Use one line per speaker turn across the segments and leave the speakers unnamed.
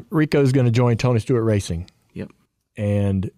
Rico's going to join Tony Stewart Racing.
Yep.
And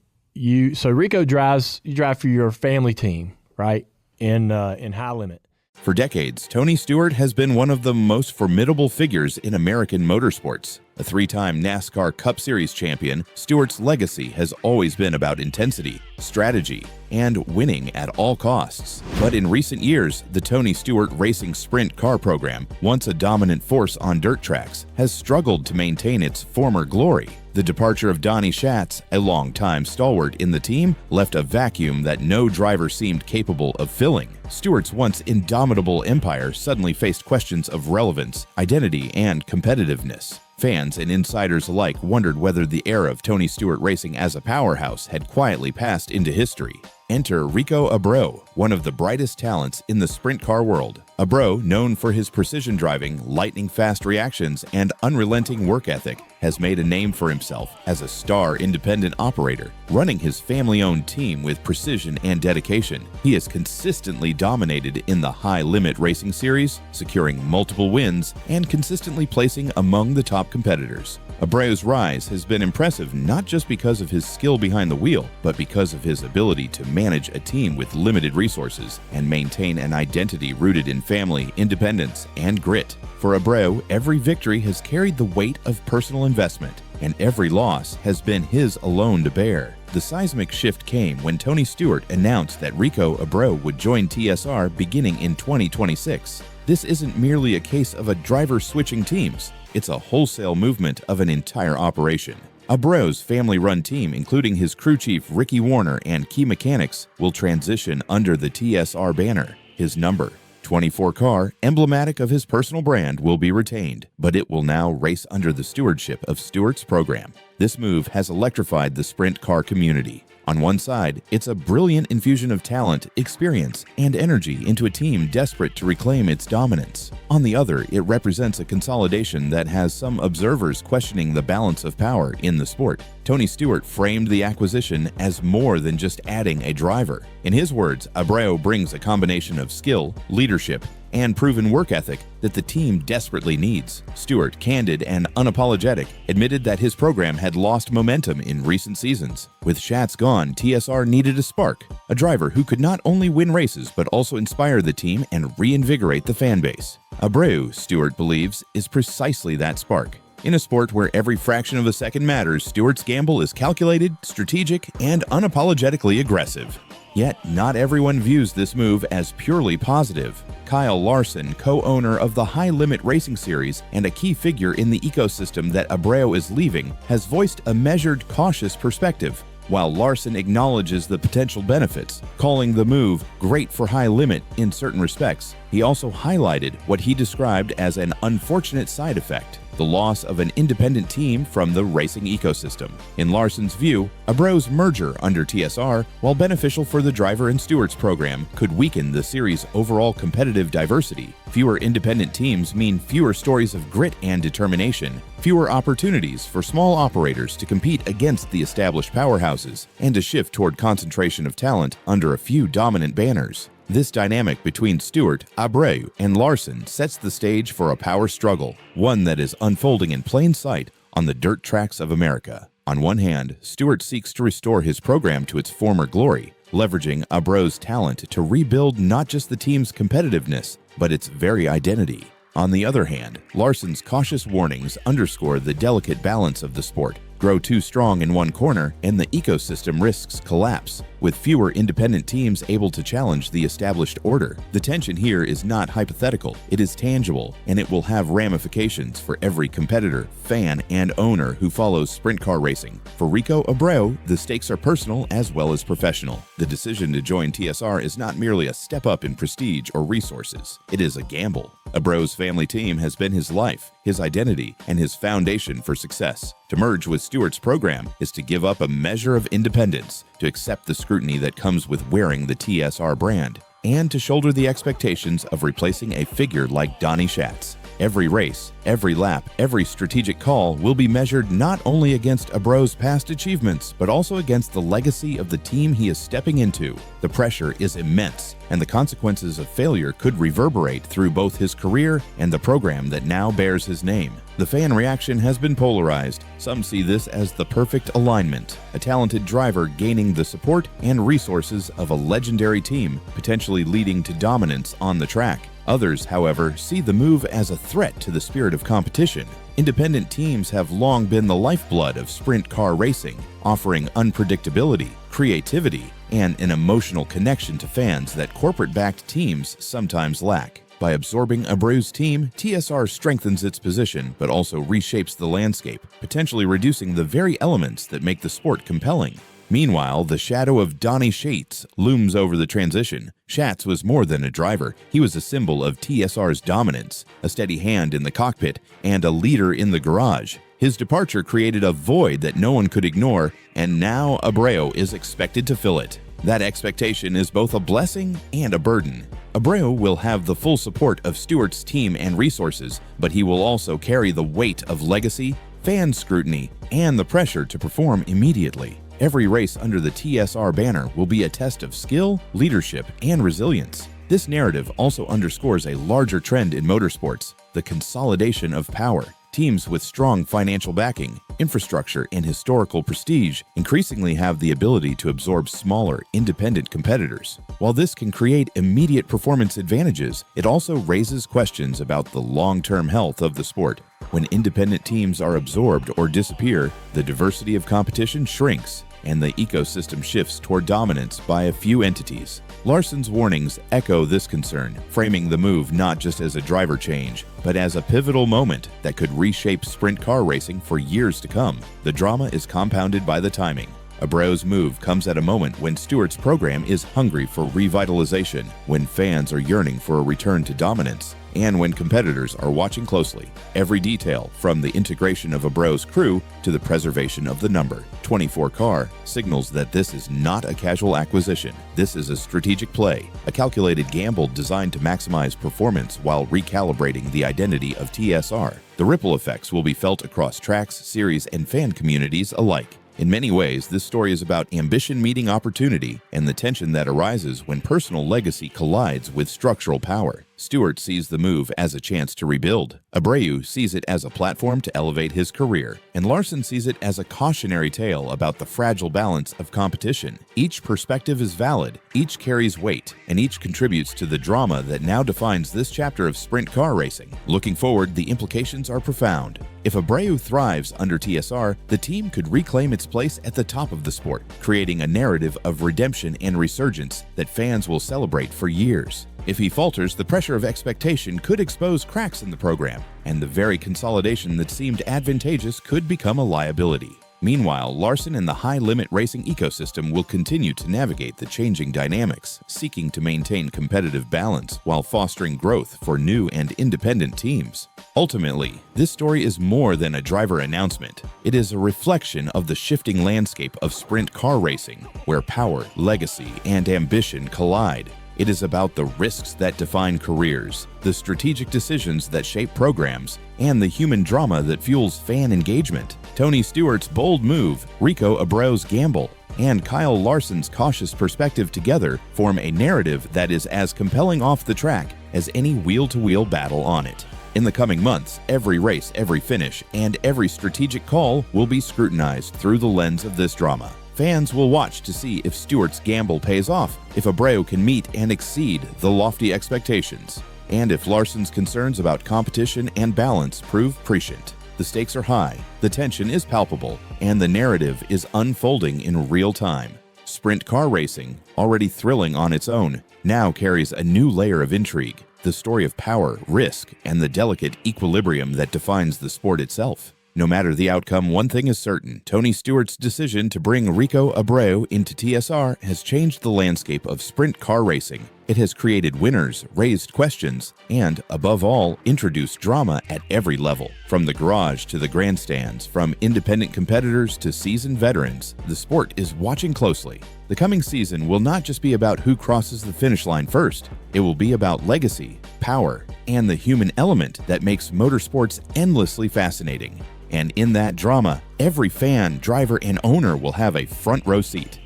so Rico you drive for your family team, right? In high limit.
For decades, Tony Stewart has been one of the most formidable figures in American motorsports. A three-time NASCAR Cup Series champion, Stewart's legacy has always been about intensity, strategy, and winning at all costs. But in recent years, the Tony Stewart Racing Sprint car program, once a dominant force on dirt tracks, has struggled to maintain its former glory. The departure of Donnie Schatz, a longtime stalwart in the team, left a vacuum that no driver seemed capable of filling. Stewart's once indomitable empire suddenly faced questions of relevance, identity, and competitiveness. Fans and insiders alike wondered whether the era of Tony Stewart Racing as a powerhouse had quietly passed into history. Enter Rico Abreu, one of the brightest talents in the sprint car world. Abreu, known for his precision driving, lightning-fast reactions, and unrelenting work ethic, has made a name for himself as a star independent operator, running his family-owned team with precision and dedication. He has consistently dominated in the high-limit racing series, securing multiple wins and consistently placing among the top competitors. Abreu's rise has been impressive not just because of his skill behind the wheel, but because of his ability to manage a team with limited resources and maintain an identity rooted in family, independence, and grit. For Abreu, every victory has carried the weight of personal investment, and every loss has been his alone to bear. The seismic shift came when Tony Stewart announced that Rico Abreu would join TSR beginning in 2026. This isn't merely a case of a driver switching teams. It's a wholesale movement of an entire operation. Abreu's family-run team, including his crew chief Ricky Warner and key mechanics, will transition under the TSR banner. His number, 24 car, emblematic of his personal brand, will be retained, but it will now race under the stewardship of Stewart's program. This move has electrified the sprint car community. On one side, it's a brilliant infusion of talent, experience, and energy into a team desperate to reclaim its dominance. On the other, it represents a consolidation that has some observers questioning the balance of power in the sport. Tony Stewart framed the acquisition as more than just adding a driver. In his words, Abreu brings a combination of skill, leadership, and proven work ethic that the team desperately needs. Stewart, candid and unapologetic, admitted that his program had lost momentum in recent seasons. With Schatz gone, TSR needed a spark, a driver who could not only win races but also inspire the team and reinvigorate the fan base. Abreu, Stewart believes, is precisely that spark. In a sport where every fraction of a second matters, Stewart's gamble is calculated, strategic, and unapologetically aggressive. Yet, not everyone views this move as purely positive. Kyle Larson, co-owner of the High Limit Racing Series and a key figure in the ecosystem that Abreu is leaving, has voiced a measured, cautious perspective. While Larson acknowledges the potential benefits, calling the move great for high limit in certain respects, he also highlighted what he described as an unfortunate side effect: the loss of an independent team from the racing ecosystem. In Larson's view, Abreu's merger under TSR, while beneficial for the driver and Stewart's program, could weaken the series' overall competitive diversity. Fewer independent teams mean fewer stories of grit and determination, fewer opportunities for small operators to compete against the established powerhouses, and a shift toward concentration of talent under a few dominant banners. This dynamic between Stewart, Abreu, and Larson sets the stage for a power struggle, one that is unfolding in plain sight on the dirt tracks of America. On one hand, Stewart seeks to restore his program to its former glory, leveraging Abreu's talent to rebuild not just the team's competitiveness, but its very identity. On the other hand, Larson's cautious warnings underscore the delicate balance of the sport. Grow too strong in one corner, and the ecosystem risks collapse, with fewer independent teams able to challenge the established order. The tension here is not hypothetical, it is tangible, and it will have ramifications for every competitor, fan, and owner who follows sprint car racing. For Rico Abreu, the stakes are personal as well as professional. The decision to join TSR is not merely a step up in prestige or resources, it is a gamble. Abreu's family team has been his life, his identity, and his foundation for success. To merge with Stewart's program is to give up a measure of independence, to accept the scrutiny that comes with wearing the TSR brand, and to shoulder the expectations of replacing a figure like Donnie Schatz. Every race, every lap, every strategic call will be measured not only against Abreu's past achievements, but also against the legacy of the team he is stepping into. The pressure is immense, and the consequences of failure could reverberate through both his career and the program that now bears his name. The fan reaction has been polarized. Some see this as the perfect alignment, a talented driver gaining the support and resources of a legendary team, potentially leading to dominance on the track. Others, however, see the move as a threat to the spirit of competition. Independent teams have long been the lifeblood of sprint car racing, offering unpredictability, creativity, and an emotional connection to fans that corporate-backed teams sometimes lack. By absorbing Abreu's team, TSR strengthens its position but also reshapes the landscape, potentially reducing the very elements that make the sport compelling. Meanwhile, the shadow of Donnie Schatz looms over the transition. Schatz was more than a driver. He was a symbol of TSR's dominance, a steady hand in the cockpit, and a leader in the garage. His departure created a void that no one could ignore, and now Abreu is expected to fill it. That expectation is both a blessing and a burden. Abreu will have the full support of Stewart's team and resources, but he will also carry the weight of legacy, fan scrutiny, and the pressure to perform immediately. Every race under the TSR banner will be a test of skill, leadership, and resilience. This narrative also underscores a larger trend in motorsports, the consolidation of power. Teams with strong financial backing, infrastructure, and historical prestige increasingly have the ability to absorb smaller, independent competitors. While this can create immediate performance advantages, it also raises questions about the long-term health of the sport. When independent teams are absorbed or disappear, the diversity of competition shrinks, and the ecosystem shifts toward dominance by a few entities. Larson's warnings echo this concern, framing the move not just as a driver change, but as a pivotal moment that could reshape sprint car racing for years to come. The drama is compounded by the timing. Abreu's move comes at a moment when Stewart's program is hungry for revitalization, when fans are yearning for a return to dominance, and when competitors are watching closely. Every detail, from the integration of Abreu's crew to the preservation of the number 24 car, signals that this is not a casual acquisition. This is a strategic play, a calculated gamble designed to maximize performance while recalibrating the identity of TSR. The ripple effects will be felt across tracks, series, and fan communities alike. In many ways, this story is about ambition meeting opportunity and the tension that arises when personal legacy collides with structural power. Stewart sees the move as a chance to rebuild. Abreu sees it as a platform to elevate his career, and Larson sees it as a cautionary tale about the fragile balance of competition. Each perspective is valid, each carries weight, and each contributes to the drama that now defines this chapter of sprint car racing. Looking forward, the implications are profound. If Abreu thrives under TSR, the team could reclaim its place at the top of the sport, creating a narrative of redemption and resurgence that fans will celebrate for years. If he falters, the pressure of expectation could expose cracks in the program, and the very consolidation that seemed advantageous could become a liability. Meanwhile, Larson and the high-limit racing ecosystem will continue to navigate the changing dynamics, seeking to maintain competitive balance while fostering growth for new and independent teams. Ultimately, this story is more than a driver announcement. It is a reflection of the shifting landscape of sprint car racing, where power, legacy, and ambition collide. It is about the risks that define careers, the strategic decisions that shape programs, and the human drama that fuels fan engagement. Tony Stewart's bold move, Rico Abreu's gamble, and Kyle Larson's cautious perspective together form a narrative that is as compelling off the track as any wheel-to-wheel battle on it. In the coming months, every race, every finish, and every strategic call will be scrutinized through the lens of this drama. Fans will watch to see if Stewart's gamble pays off, if Abreu can meet and exceed the lofty expectations, and if Larson's concerns about competition and balance prove prescient. The stakes are high, the tension is palpable, and the narrative is unfolding in real time. Sprint car racing, already thrilling on its own, now carries a new layer of intrigue, the story of power, risk, and the delicate equilibrium that defines the sport itself. No matter the outcome, one thing is certain: Tony Stewart's decision to bring Rico Abreu into TSR has changed the landscape of sprint car racing. It has created winners, raised questions, and, above all, introduced drama at every level. From the garage to the grandstands, from independent competitors to seasoned veterans, the sport is watching closely. The coming season will not just be about who crosses the finish line first. It will be about legacy, power, and the human element that makes motorsports endlessly fascinating. And in that drama, every fan, driver, and owner will have a front row seat.